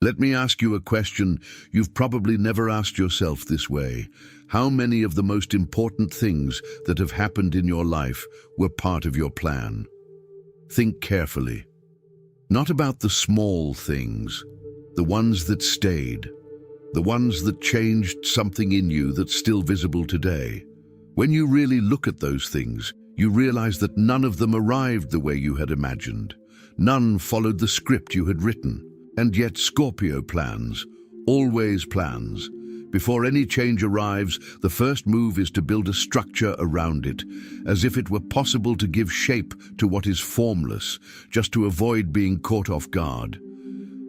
Let me ask you a question you've probably never asked yourself this way. How many of the most important things that have happened in your life were part of your plan? Think carefully. Not about the small things, the ones that stayed, the ones that changed something in you that's still visible today. When you really look at those things, you realize that none of them arrived the way you had imagined. None followed the script you had written. And yet Scorpio plans, always plans. Before any change arrives, the first move is to build a structure around it, as if it were possible to give shape to what is formless, just to avoid being caught off guard.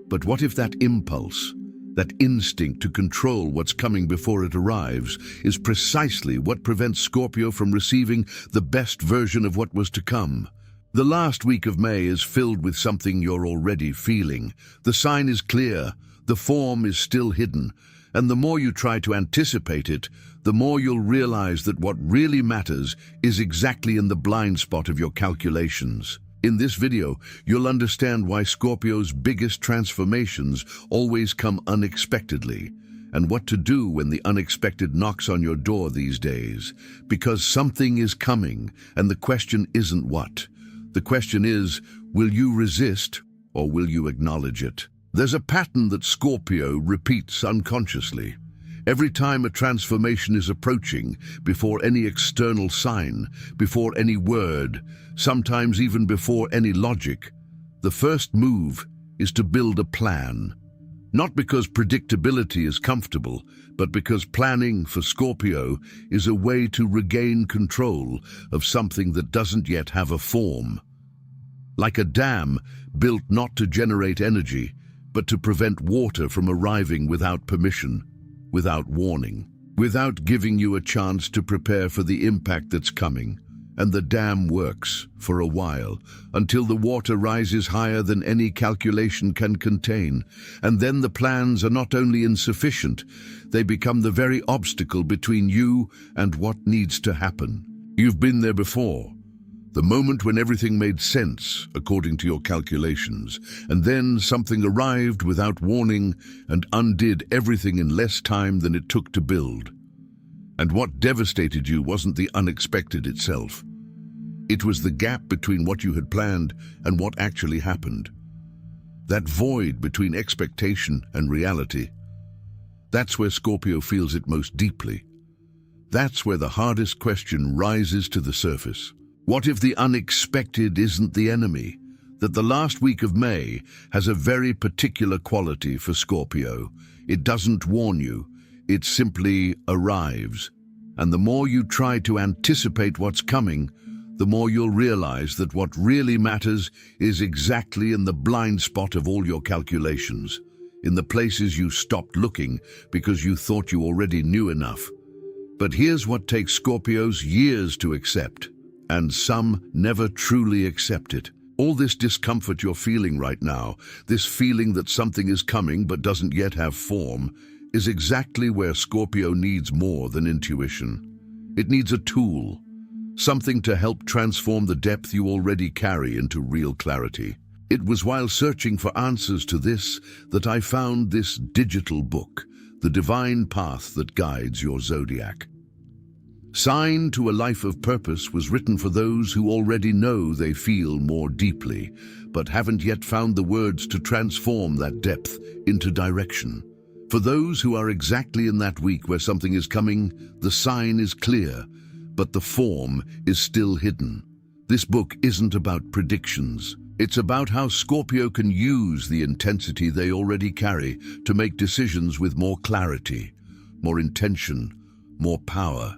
But what if that impulse, that instinct to control what's coming before it arrives, is precisely what prevents Scorpio from receiving the best version of what was to come? The last week of May is filled with something you're already feeling. The sign is clear, the form is still hidden, and the more you try to anticipate it, the more you'll realize that what really matters is exactly in the blind spot of your calculations. In this video, you'll understand why Scorpio's biggest transformations always come unexpectedly, and what to do when the unexpected knocks on your door these days. Because something is coming, and the question isn't what. The question is, will you resist or will you acknowledge it? There's a pattern that Scorpio repeats unconsciously. Every time a transformation is approaching, before any external sign, before any word, sometimes even before any logic, the first move is to build a plan. Not because predictability is comfortable, but because planning for Scorpio is a way to regain control of something that doesn't yet have a form. Like a dam built not to generate energy, but to prevent water from arriving without permission, without warning, without giving you a chance to prepare for the impact that's coming. And the dam works for a while, until the water rises higher than any calculation can contain. And then the plans are not only insufficient, they become the very obstacle between you and what needs to happen. You've been there before. The moment when everything made sense, according to your calculations, and then something arrived without warning and undid everything in less time than it took to build. And what devastated you wasn't the unexpected itself. It was the gap between what you had planned and what actually happened. That void between expectation and reality. That's where Scorpio feels it most deeply. That's where the hardest question rises to the surface. What if the unexpected isn't the enemy? That the last week of May has a very particular quality for Scorpio. It doesn't warn you, it simply arrives. And the more you try to anticipate what's coming, the more you'll realize that what really matters is exactly in the blind spot of all your calculations, in the places you stopped looking because you thought you already knew enough. But here's what takes Scorpios years to accept, and some never truly accept it. All this discomfort you're feeling right now, this feeling that something is coming but doesn't yet have form, is exactly where Scorpio needs more than intuition. It needs a tool. Something to help transform the depth you already carry into real clarity. It was while searching for answers to this that I found this digital book, The Divine Path That Guides Your Zodiac. Sign to a Life of Purpose was written for those who already know they feel more deeply, but haven't yet found the words to transform that depth into direction. For those who are exactly in that week where something is coming, the sign is clear, but the form is still hidden. This book isn't about predictions. It's about how Scorpio can use the intensity they already carry to make decisions with more clarity, more intention, more power,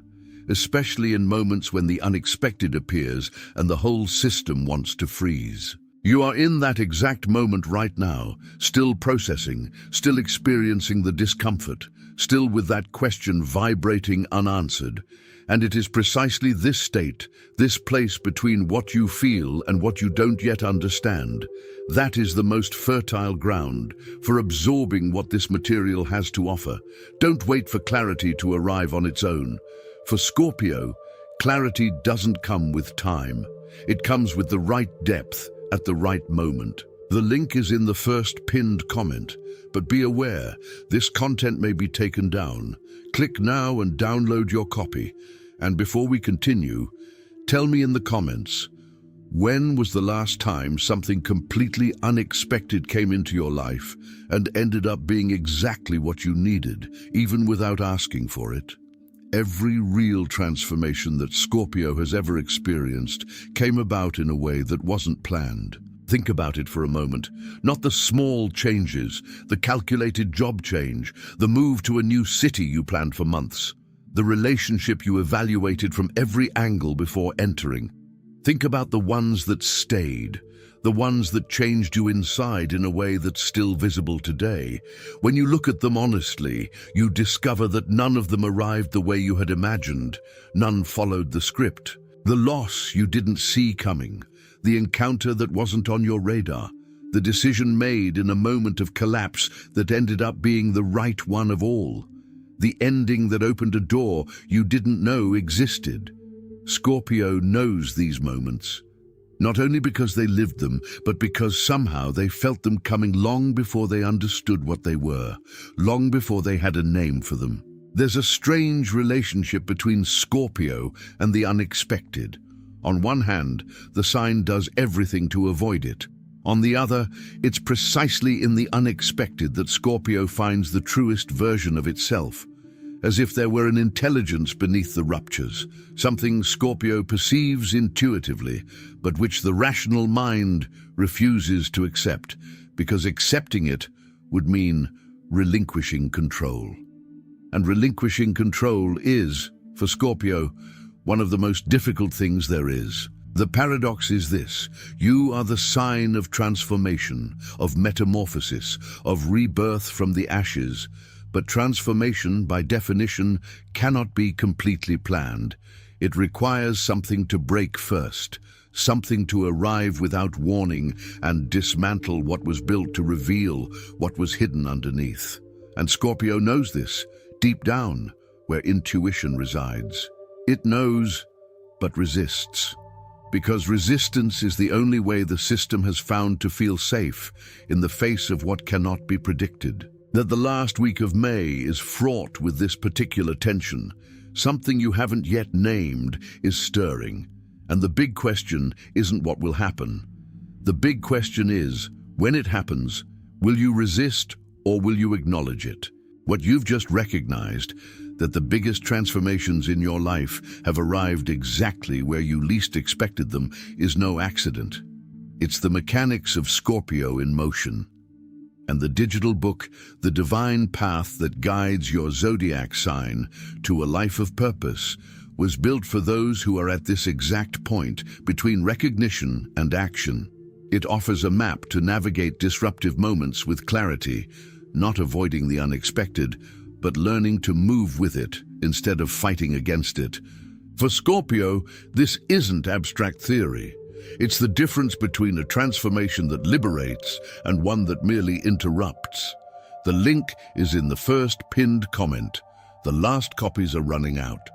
especially in moments when the unexpected appears and the whole system wants to freeze. You are in that exact moment right now, still processing, still experiencing the discomfort, still with that question vibrating unanswered. And it is precisely this state, this place between what you feel and what you don't yet understand, that is the most fertile ground for absorbing what this material has to offer. Don't wait for clarity to arrive on its own. For Scorpio, clarity doesn't come with time. It comes with the right depth at the right moment. The link is in the first pinned comment, but be aware, this content may be taken down. Click now and download your copy. And before we continue, tell me in the comments, when was the last time something completely unexpected came into your life and ended up being exactly what you needed, even without asking for it? Every real transformation that Scorpio has ever experienced came about in a way that wasn't planned. Think about it for a moment. Not the small changes, the calculated job change, the move to a new city you planned for months, the relationship you evaluated from every angle before entering. Think about the ones that stayed, the ones that changed you inside in a way that's still visible today. When you look at them honestly, you discover that none of them arrived the way you had imagined. None followed the script. The loss you didn't see coming, the encounter that wasn't on your radar, the decision made in a moment of collapse that ended up being the right one of all, the ending that opened a door you didn't know existed. Scorpio knows these moments, not only because they lived them, but because somehow they felt them coming long before they understood what they were, long before they had a name for them. There's a strange relationship between Scorpio and the unexpected. On one hand, the sign does everything to avoid it. On the other, it's precisely in the unexpected that Scorpio finds the truest version of itself, as if there were an intelligence beneath the ruptures, something Scorpio perceives intuitively, but which the rational mind refuses to accept, because accepting it would mean relinquishing control. And relinquishing control is, for Scorpio, one of the most difficult things there is. The paradox is this: you are the sign of transformation, of metamorphosis, of rebirth from the ashes. But transformation, by definition, cannot be completely planned. It requires something to break first, something to arrive without warning and dismantle what was built to reveal what was hidden underneath. And Scorpio knows this, deep down, where intuition resides. It knows, but resists. Because resistance is the only way the system has found to feel safe in the face of what cannot be predicted. That the last week of May is fraught with this particular tension. Something you haven't yet named is stirring. And the big question isn't what will happen. The big question is, when it happens, will you resist or will you acknowledge it? What you've just recognized, that the biggest transformations in your life have arrived exactly where you least expected them, is no accident. It's the mechanics of Scorpio in motion. And the digital book, The Divine Path That Guides Your Zodiac Sign to a Life of Purpose, was built for those who are at this exact point between recognition and action. It offers a map to navigate disruptive moments with clarity, not avoiding the unexpected, but learning to move with it instead of fighting against it. For Scorpio, this isn't abstract theory. It's the difference between a transformation that liberates and one that merely interrupts. The link is in the first pinned comment. The last copies are running out.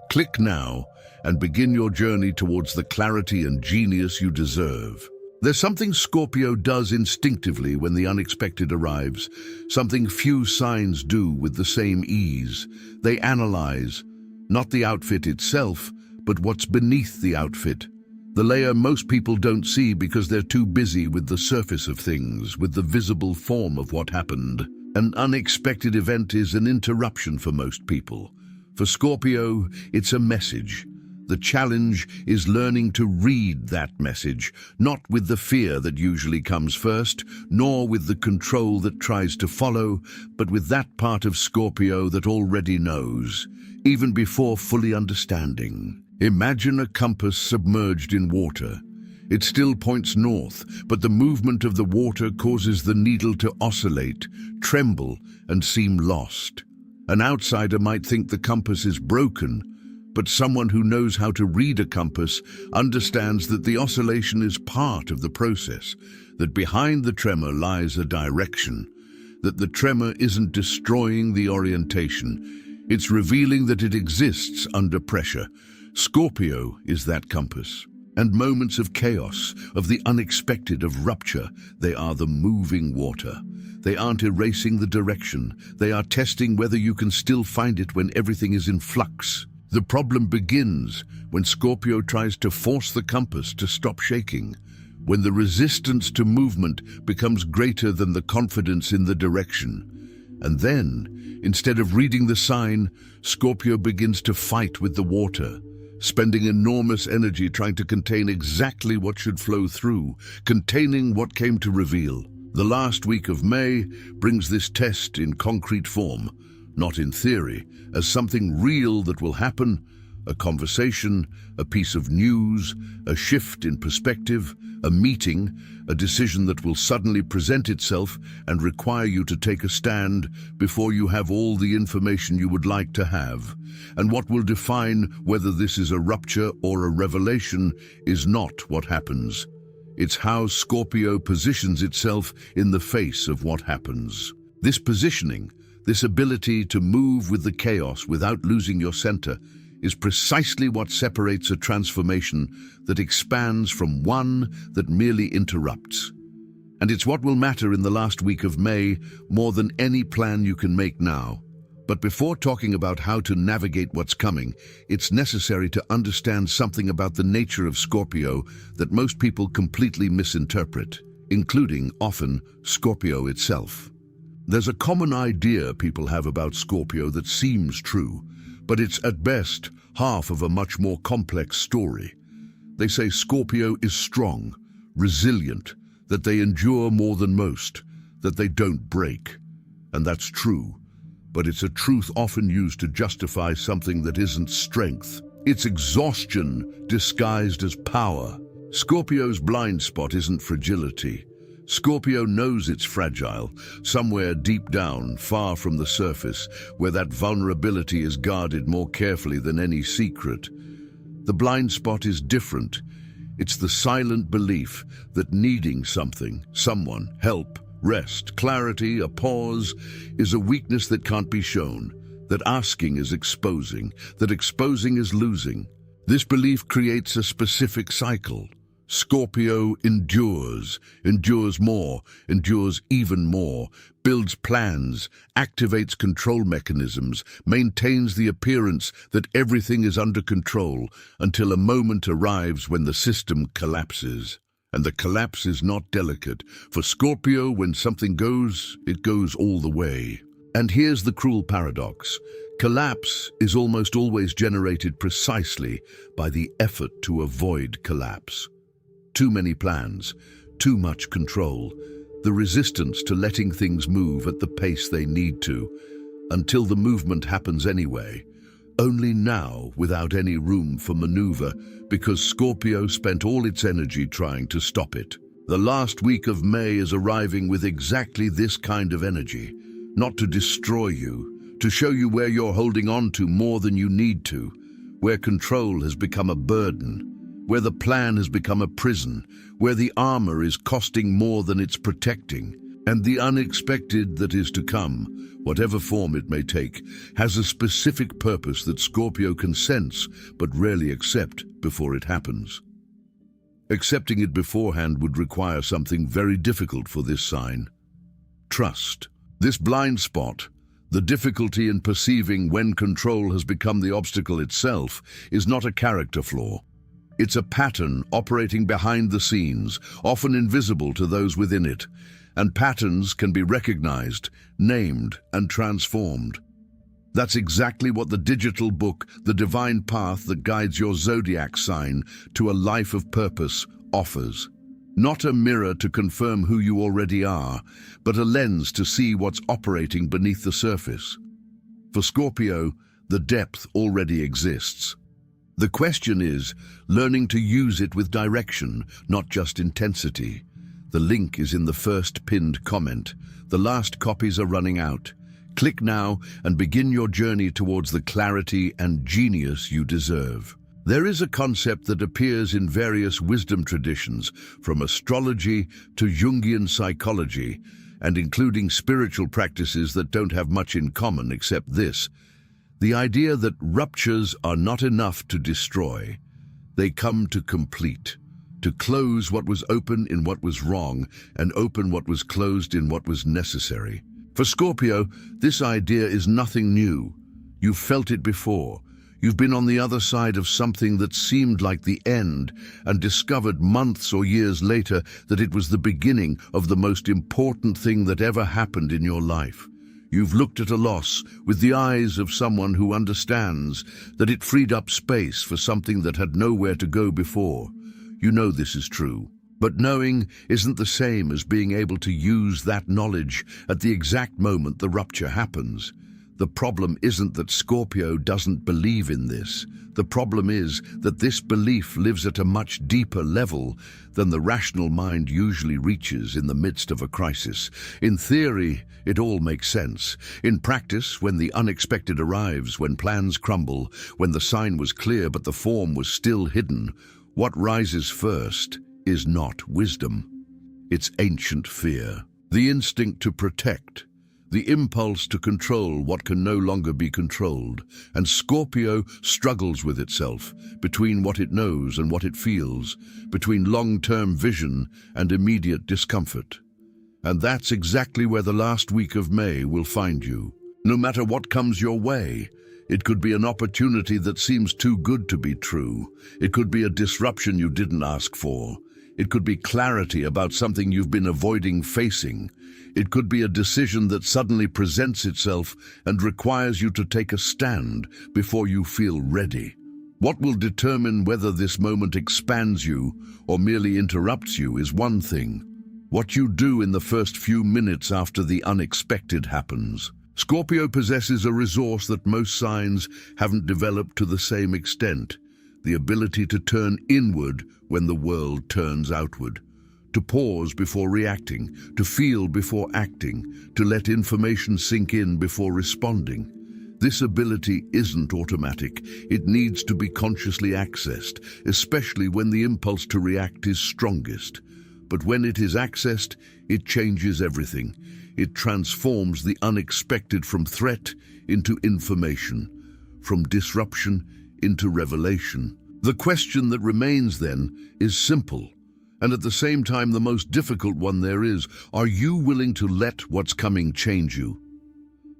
Click now and begin your journey towards the clarity and genius you deserve. There's something Scorpio does instinctively when the unexpected arrives, something few signs do with the same ease. They analyze, not the outfit itself, but what's beneath the outfit. The layer most people don't see because they're too busy with the surface of things, with the visible form of what happened. An unexpected event is an interruption for most people. For Scorpio, it's a message. The challenge is learning to read that message, not with the fear that usually comes first, nor with the control that tries to follow, but with that part of Scorpio that already knows, even before fully understanding. Imagine a compass submerged in water. It still points north, but the movement of the water causes the needle to oscillate, tremble, and seem lost. An outsider might think the compass is broken, but someone who knows how to read a compass understands that the oscillation is part of the process, that behind the tremor lies a direction, that the tremor isn't destroying the orientation, it's revealing that it exists under pressure. Scorpio is that compass. And moments of chaos, of the unexpected, of rupture, they are the moving water. They aren't erasing the direction. They are testing whether you can still find it when everything is in flux. The problem begins when Scorpio tries to force the compass to stop shaking, when the resistance to movement becomes greater than the confidence in the direction. And then, instead of reading the sign, Scorpio begins to fight with the water, spending enormous energy trying to contain exactly what should flow through, containing what came to reveal. The last week of May brings this test in concrete form, not in theory, as something real that will happen, a conversation, a piece of news, a shift in perspective, a meeting, a decision that will suddenly present itself and require you to take a stand before you have all the information you would like to have. And what will define whether this is a rupture or a revelation is not what happens. It's how Scorpio positions itself in the face of what happens. This positioning, this ability to move with the chaos without losing your center, is precisely what separates a transformation that expands from one that merely interrupts. And it's what will matter in the last week of May more than any plan you can make now. But before talking about how to navigate what's coming, it's necessary to understand something about the nature of Scorpio that most people completely misinterpret, including, often, Scorpio itself. There's a common idea people have about Scorpio that seems true, but it's at best half of a much more complex story. They say Scorpio is strong, resilient, that they endure more than most, that they don't break. And that's true. But it's a truth often used to justify something that isn't strength. It's exhaustion disguised as power. Scorpio's blind spot isn't fragility. Scorpio knows it's fragile, somewhere deep down, far from the surface, where that vulnerability is guarded more carefully than any secret. The blind spot is different. It's the silent belief that needing something, someone, help, rest, clarity, a pause, is a weakness that can't be shown, that asking is exposing, that exposing is losing. This belief creates a specific cycle. Scorpio endures more, endures even more, builds plans, activates control mechanisms, maintains the appearance that everything is under control until a moment arrives when the system collapses. And the collapse is not delicate. For Scorpio, when something goes, it goes all the way. And here's the cruel paradox. Collapse is almost always generated precisely by the effort to avoid collapse. Too many plans, too much control, the resistance to letting things move at the pace they need to, until the movement happens anyway. Only now, without any room for maneuver, because Scorpio spent all its energy trying to stop it. The last week of May is arriving with exactly this kind of energy, not to destroy you, to show you where you're holding on to more than you need to, where control has become a burden, where the plan has become a prison, where the armor is costing more than it's protecting. And the unexpected that is to come, whatever form it may take, has a specific purpose that Scorpio can sense but rarely accept before it happens. Accepting it beforehand would require something very difficult for this sign. Trust. This blind spot, the difficulty in perceiving when control has become the obstacle itself, is not a character flaw. It's a pattern operating behind the scenes, often invisible to those within it. And patterns can be recognized, named, and transformed. That's exactly what the digital book, The Divine Path That Guides Your Zodiac Sign to a Life of Purpose, offers. Not a mirror to confirm who you already are, but a lens to see what's operating beneath the surface. For Scorpio, the depth already exists. The question is learning to use it with direction, not just intensity. The link is in the first pinned comment. The last copies are running out. Click now and begin your journey towards the clarity and genius you deserve. There is a concept that appears in various wisdom traditions, from astrology to Jungian psychology, and including spiritual practices that don't have much in common except this: the idea that ruptures are not enough to destroy. They come to complete, to close what was open in what was wrong and open what was closed in what was necessary. For Scorpio, this idea is nothing new. You've felt it before. You've been on the other side of something that seemed like the end and discovered months or years later that it was the beginning of the most important thing that ever happened in your life. You've looked at a loss with the eyes of someone who understands that it freed up space for something that had nowhere to go before. You know this is true. But knowing isn't the same as being able to use that knowledge at the exact moment the rupture happens. The problem isn't that Scorpio doesn't believe in this. The problem is that this belief lives at a much deeper level than the rational mind usually reaches in the midst of a crisis. In theory, it all makes sense. In practice, when the unexpected arrives, when plans crumble, when the sign was clear but the form was still hidden, what rises first is not wisdom. It's ancient fear, the instinct to protect, the impulse to control what can no longer be controlled. And Scorpio struggles with itself, between what it knows and what it feels, between long-term vision and immediate discomfort. And that's exactly where the last week of May will find you. No matter what comes your way, it could be an opportunity that seems too good to be true. It could be a disruption you didn't ask for. It could be clarity about something you've been avoiding facing. It could be a decision that suddenly presents itself and requires you to take a stand before you feel ready. What will determine whether this moment expands you or merely interrupts you is one thing: what you do in the first few minutes after the unexpected happens. Scorpio possesses a resource that most signs haven't developed to the same extent: the ability to turn inward when the world turns outward, to pause before reacting, to feel before acting, to let information sink in before responding. This ability isn't automatic. It needs to be consciously accessed, especially when the impulse to react is strongest. But when it is accessed, it changes everything. It transforms the unexpected from threat into information, from disruption into revelation. The question that remains then is simple, and at the same time the most difficult one there is: are you willing to let what's coming change you?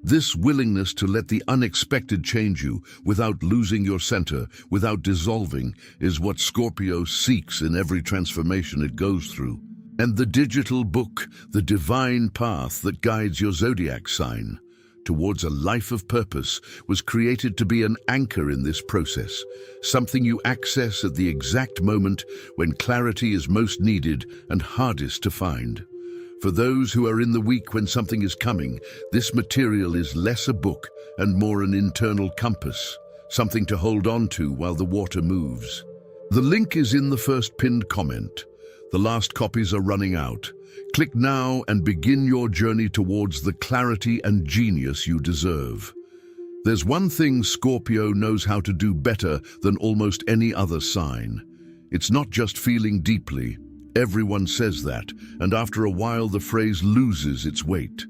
This willingness to let the unexpected change you without losing your center, without dissolving, is what Scorpio seeks in every transformation it goes through. And the digital book, The Divine Path that guides your zodiac sign towards a life of purpose, was created to be an anchor in this process, something you access at the exact moment when clarity is most needed and hardest to find. For those who are in the week when something is coming, this material is less a book and more an internal compass, something to hold on to while the water moves. The link is in the first pinned comment. The last copies are running out. Click now and begin your journey towards the clarity and genius you deserve. There's one thing Scorpio knows how to do better than almost any other sign. It's not just feeling deeply. Everyone says that, and after a while the phrase loses its weight.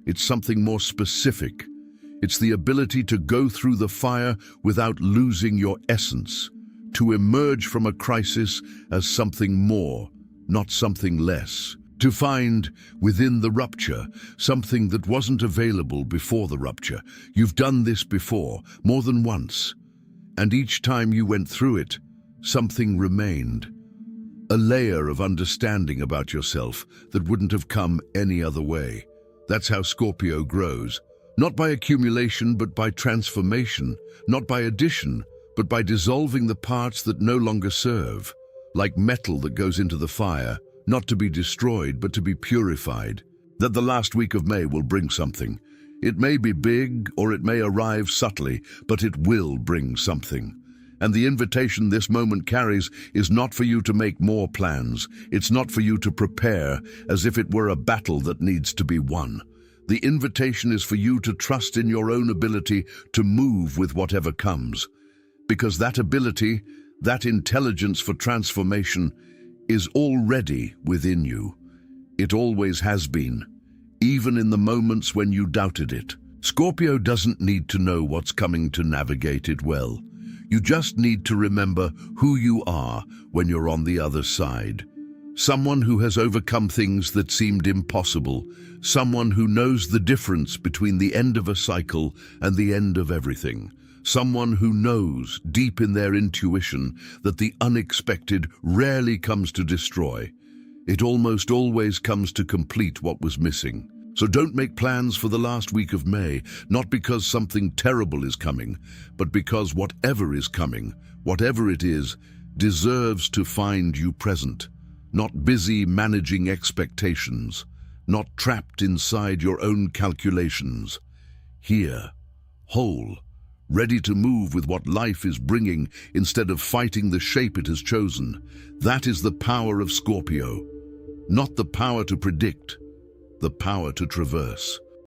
It's something more specific. It's the ability to go through the fire without losing your essence, to emerge from a crisis as something more, not something less. To find, within the rupture, something that wasn't available before the rupture. You've done this before, more than once. And each time you went through it, something remained. A layer of understanding about yourself that wouldn't have come any other way. That's how Scorpio grows. Not by accumulation, but by transformation. Not by addition, but by dissolving the parts that no longer serve. Like metal that goes into the fire, not to be destroyed, but to be purified. That the last week of May will bring something. It may be big, or it may arrive subtly, but it will bring something. And the invitation this moment carries is not for you to make more plans. It's not for you to prepare as if it were a battle that needs to be won. The invitation is for you to trust in your own ability to move with whatever comes. Because that ability, that intelligence for transformation, is already within you. It always has been, even in the moments when you doubted it. Scorpio doesn't need to know what's coming to navigate it well. You just need to remember who you are when you're on the other side. Someone who has overcome things that seemed impossible. Someone who knows the difference between the end of a cycle and the end of everything. Someone who knows, deep in their intuition, that the unexpected rarely comes to destroy. It almost always comes to complete what was missing. So don't make plans for the last week of May, not because something terrible is coming, but because whatever is coming, whatever it is, deserves to find you present, not busy managing expectations, not trapped inside your own calculations. Here, whole, ready to move with what life is bringing instead of fighting the shape it has chosen. That is the power of Scorpio. Not the power to predict, the power to traverse.